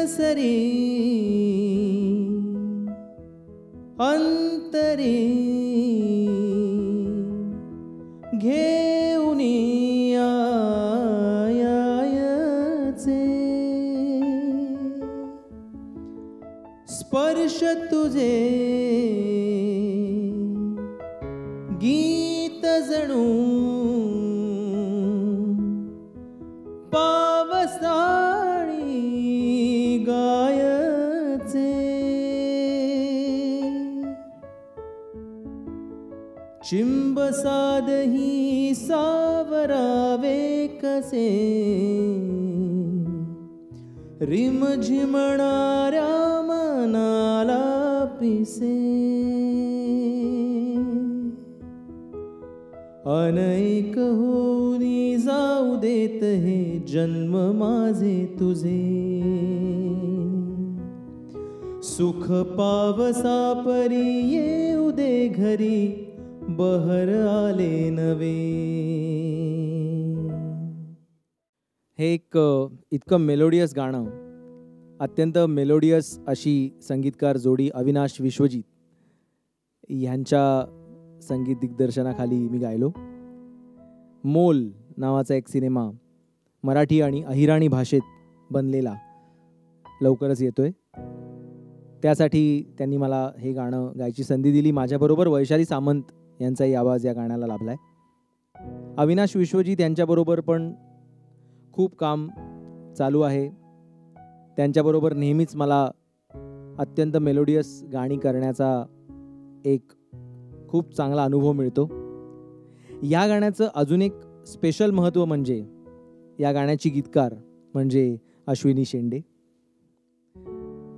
सरी अंतरी घेऊनी आयाचे स्पर्श तुझे गीत जणू पावसाळी गायचे चिंब साधही सावरावे कसे रिमझिमणाऱ्या मनाला पिसे अनेक होऊनी जाऊ देत हे जन्म माझे तुझे सुख पावसा परी येऊ दे घरी बहर आले नवे. हे एक इतकं मेलोडियस गाणं, अत्यंत मेलोडियस अशी संगीतकार जोडी अविनाश विश्वजित ह्यांच्या संगीत दिग्दर्शनाखाली मी गायलो. मोल नावाचा एक सिनेमा मराठी आणि अहिराणी भाषेत बनलेला लवकरच येतोय. त्यासाठी त्यांनी मला हे गाणं गायची संधी दिली. माझ्याबरोबर वैशाली सामंत यांचाही आवाज या गाण्याला लाभलाय. अविनाश विश्वजित यांच्याबरोबर पण खूप काम चालू आहे. त्यांच्याबरोबर नेहमीच मला अत्यंत मेलोडियस गाणी करण्याचा एक खूप चांगला अनुभव मिळतो. या गाण्याचं अजून एक स्पेशल महत्त्व म्हणजे या गाण्याची गीतकार म्हणजे अश्विनी शेंडे.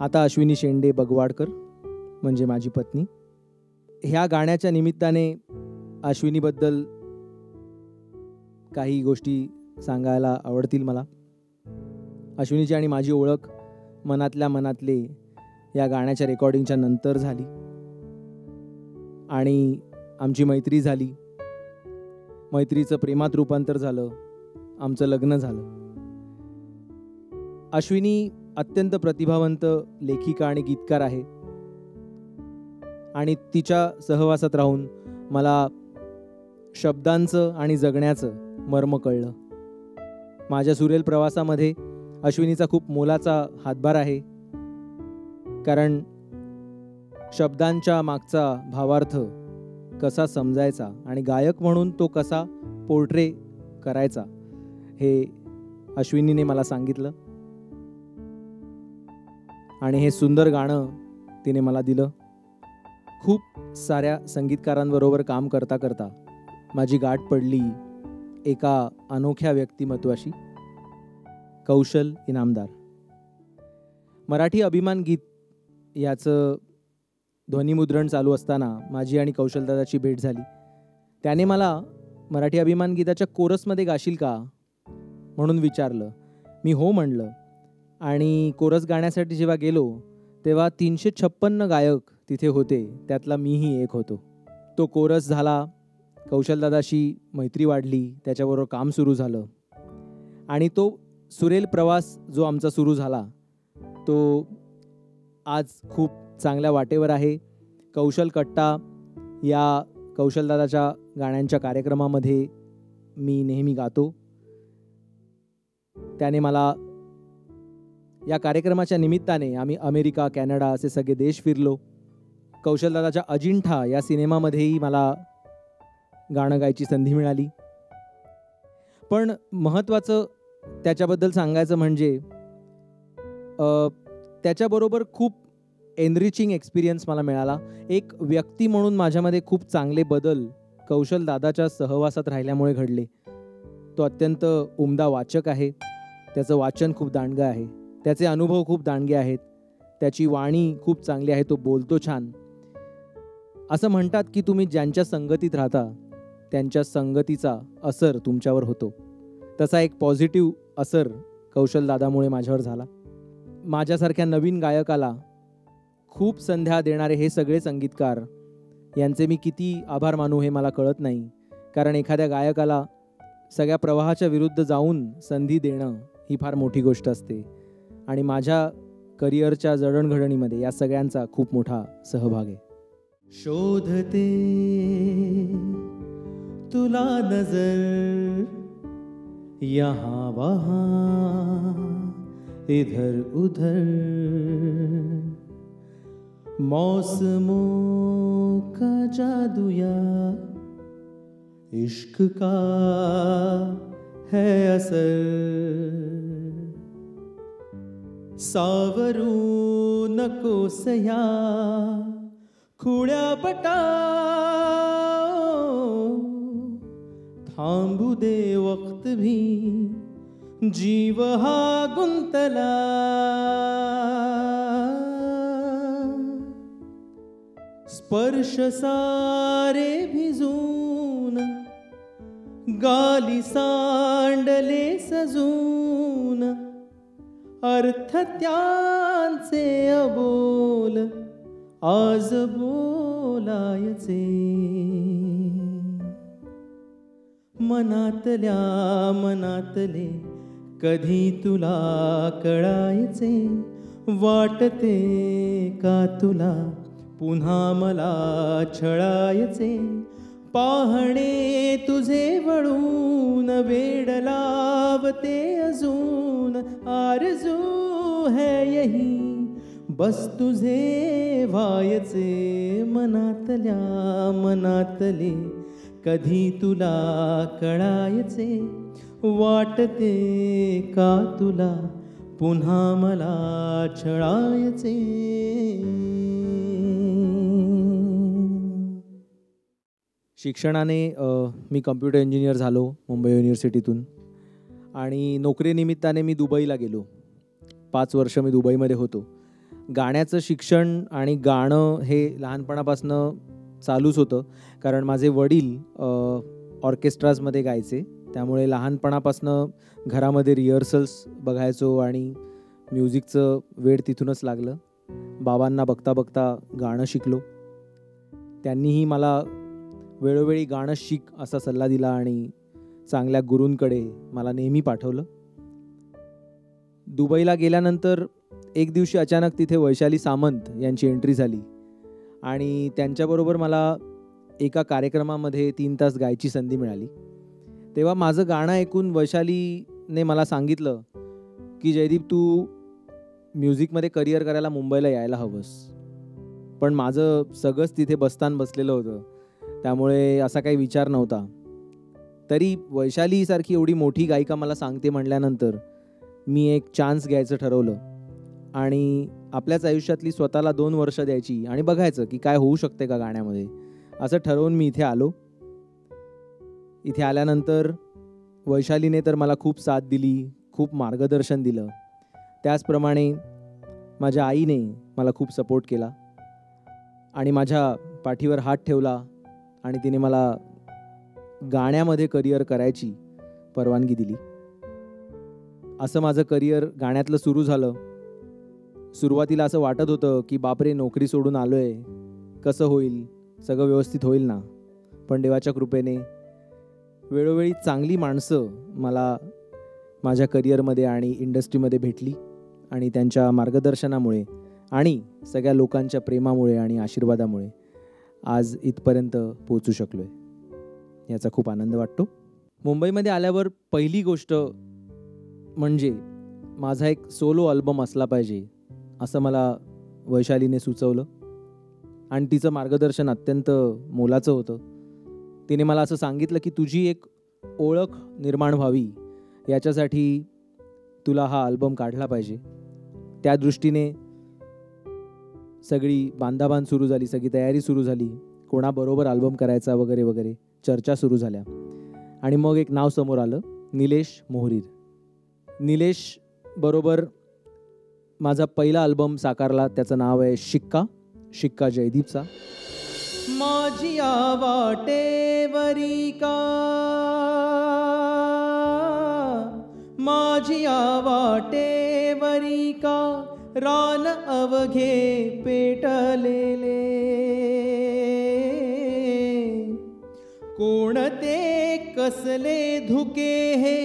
आता अश्विनी शेंडे बगवाडकर म्हणजे माझी पत्नी. ह्या गाण्याच्या निमित्ताने अश्विनीबद्दल काही गोष्टी सांगायला आवडतील मला. अश्विनीची आणि माझी ओळख मनातल्या मनातले या गाण्याच्या रेकॉर्डिंगच्या नंतर झाली आणि आमची मैत्री झाली. मैत्रीचं प्रेमात रूपांतर झालं, आमचं लग्न झालं. अश्विनी अत्यंत प्रतिभावंत लेखिका आणि गीतकार आहे आणि तिच्या सहवासात राहून मला शब्दांचं आणि जगण्याचं मर्म कळलं. माझ्या सुरेल प्रवासामध्ये अश्विनीचा खूप मोलाचा हातभार आहे, कारण शब्दांच्या मागचा भावार्थ कसा समजायचा आणि गायक म्हणून तो कसा पोर्ट्रे करायचा हे अश्विनीने मला सांगितलं आणि हे सुंदर गाणं तिने मला दिलं. खूप साऱ्या संगीतकारांबरोबर काम करता करता माझी गाठ पडली एका अनोख्या व्यक्तिमत्वाशी, कौशल इनामदार. मराठी अभिमान गीत याचं ध्वनिमुद्रण चालू असताना माझी आणि कौशलदादाची भेट झाली. त्याने मला मराठी अभिमान गीताच्या कोरसमध्ये गाशील का म्हणून विचारलं. मी हो म्हणलं आणि कोरस गाण्यासाठी जेव्हा गेलो तेव्हा 356 गायक तिथे होते, त्यातला मीही एक होतो. तो कोरस झाला, कौशलदादाशी मैत्री वाढली, त्याच्याबरोबर काम सुरू झालं आणि तो सुरेल प्रवास जो आमचा सुरू झाला तो आज खूप चांगल्या वाटेवर आहे. कौशल कट्टा या कौशलदादाच्या गाण्यांच्या कार्यक्रमामध्ये मी नेहमी गातो. त्याने मला या कार्यक्रमाच्या निमित्ताने आम्ही अमेरिका, कॅनडा असे सगळे देश फिरलो. कौशलदादाच्या अजिंठा या सिनेमामध्येही मला गाणं गायची संधी मिळाली. पण महत्त्वाचं त्याच्याबद्दल सांगायचं म्हणजे त्याच्याबरोबर खूप एनरिचिंग एक्सपिरियन्स मला मिळाला. एक व्यक्ती म्हणून माझ्यामध्ये खूप चांगले बदल कौशलदादाच्या सहवासात राहिल्यामुळे घडले. तो अत्यंत उमदा वाचक आहे, त्याचं वाचन खूप दांडगं आहे, त्याचे अनुभव खूप दांडगे आहेत, त्याची वाणी खूप चांगली आहे, तो बोलतो छान. असं म्हणतात की तुम्ही ज्यांच्या संगतीत राहता त्यांच्या संगतीचा असर तुमच्यावर होतो. तसा एक पॉझिटिव्ह असर कौशलदादामुळे माझ्यावर झाला. माझ्यासारख्या नवीन गायकाला खूप संध्या देणारे हे सगळे संगीतकार यांचे मी किती आभार मानू हे मला कळत नाही. कारण एखाद्या गायकाला सगळ्या प्रवाहाच्या विरुद्ध जाऊन संधी देणं ही फार मोठी गोष्ट असते आणि माझ्या करिअरच्या जडणघडणीमध्ये या सगळ्यांचा खूप मोठा सहभाग आहे. शोधते तुला नजर यहाँ वहाँ इधर उधर, मौसमों का जादू या इश्क का है असर, सावरू नको सया खुळ्या पटा, थांबू दे वक्त भी जीव हा गुंतला, स्पर्श सारे भिजून गाली सांडले सजून, अर्थ त्यांचे अबोल आज बोलायचे, मनातल्या मनातले कधी तुला कळायचे, वाटते का तुला पुन्हा मला छळायचे, पाहणे तुझे वळून वेड लावते अजून, आरजू है यही बस तुझे व्हायचे, मनातल्या मनातले कधी तुला कळायचे, वाटते का तुला पुन्हा मला छळायचे. शिक्षणाने मी कम्प्युटर इंजिनियर झालो मुंबई युनिव्हर्सिटीतून आणि नोकरीनिमित्ताने मी दुबईला गेलो. 5 वर्ष मी दुबईमध्ये होतो. गाण्याचं शिक्षण आणि गाणं हे लहानपणापासून चालूच होतं, कारण माझे वडील ऑर्केस्ट्राजमध्ये गायचे. त्यामुळे लहानपणापासून घरामध्ये रिहर्सल्स बघायचो आणि म्युझिकचं वेड तिथूनच लागलं. बाबांना बघता बघता गाणं शिकलो. त्यांनीही मला वेळोवेळी गाणं शिक असा सल्ला दिला आणि चांगल्या गुरूंकडे मला नेहमी पाठवलं. दुबईला गेल्यानंतर एक दिवशी अचानक तिथे वैशाली सामंत यांची एंट्री झाली आणि त्यांच्याबरोबर मला एका कार्यक्रमामध्ये 3 तास गायची संधी मिळाली. तेव्हा माझं गाणं ऐकून वैशालीने मला सांगितलं की जयदीप, तू म्युझिकमध्ये करिअर करायला मुंबईला यायला हवंस. पण माझं सगळंच तिथे बस्तान बसलेलं होतं, त्यामुळे असा काही विचार नव्हता. तरी वैशालीसारखी एवढी मोठी गायिका मला सांगते म्हटल्यानंतर मी एक चान्स घ्यायचं ठरवलं आणि आपल्याच आयुष्यातली स्वतःला 2 वर्ष द्यायची आणि बघायचं की काय होऊ शकते का गाण्यामध्ये, असं ठरवून मी इथे आलो. इथे आल्यानंतर वैशालीने तर मला खूप साथ दिली, खूप मार्गदर्शन दिलं. त्याचप्रमाणे माझ्या आईने मला खूप सपोर्ट केला आणि माझ्या पाठीवर हात ठेवला आणि तिने मला गाण्यामध्ये करिअर करायची परवानगी दिली. असं माझं करिअर गाण्यातलं सुरू झालं. सुरुवातीला असं वाटत होतं की बापरे, नोकरी सोडून आलो आहे, कसं होईल, सगळं व्यवस्थित होईल ना. पण देवाच्या कृपेने वेळोवेळी चांगली माणसं मला माझ्या करिअरमध्ये आणि इंडस्ट्रीमध्ये भेटली आणि त्यांच्या मार्गदर्शनामुळे आणि सगळ्या लोकांच्या प्रेमामुळे आणि आशीर्वादामुळे आज इथपर्यंत पोहोचू शकलो आहे. याचा खूप आनंद वाटतो. मुंबईमध्ये आल्यावर पहिली गोष्ट म्हणजे माझा एक सोलो अल्बम असला पाहिजे असं मला वैशालीने सुचवलं आणि तिचं मार्गदर्शन अत्यंत मोलाचं होतं. तिने मला असं सांगितलं की तुझी एक ओळख निर्माण व्हावी याच्यासाठी तुला हा अल्बम काढला पाहिजे. त्या दृष्टीने सगळी बांधाबांध सुरू झाली, सगळी तयारी सुरू झाली, कोणाबरोबर अल्बम करायचा वगैरे वगैरे चर्चा सुरू झाल्या आणि मग एक नाव समोर आलं, निलेश मोहरीर. निलेश बरोबर माझा पहिला अल्बम साकारला. त्याचं नाव आहे शिक्का, शिक्का जयदीपचा. माझी वाटेवरी का, माझी वाटेवरी का रान अवघे पेटलेले, कोणते कसले धुके हे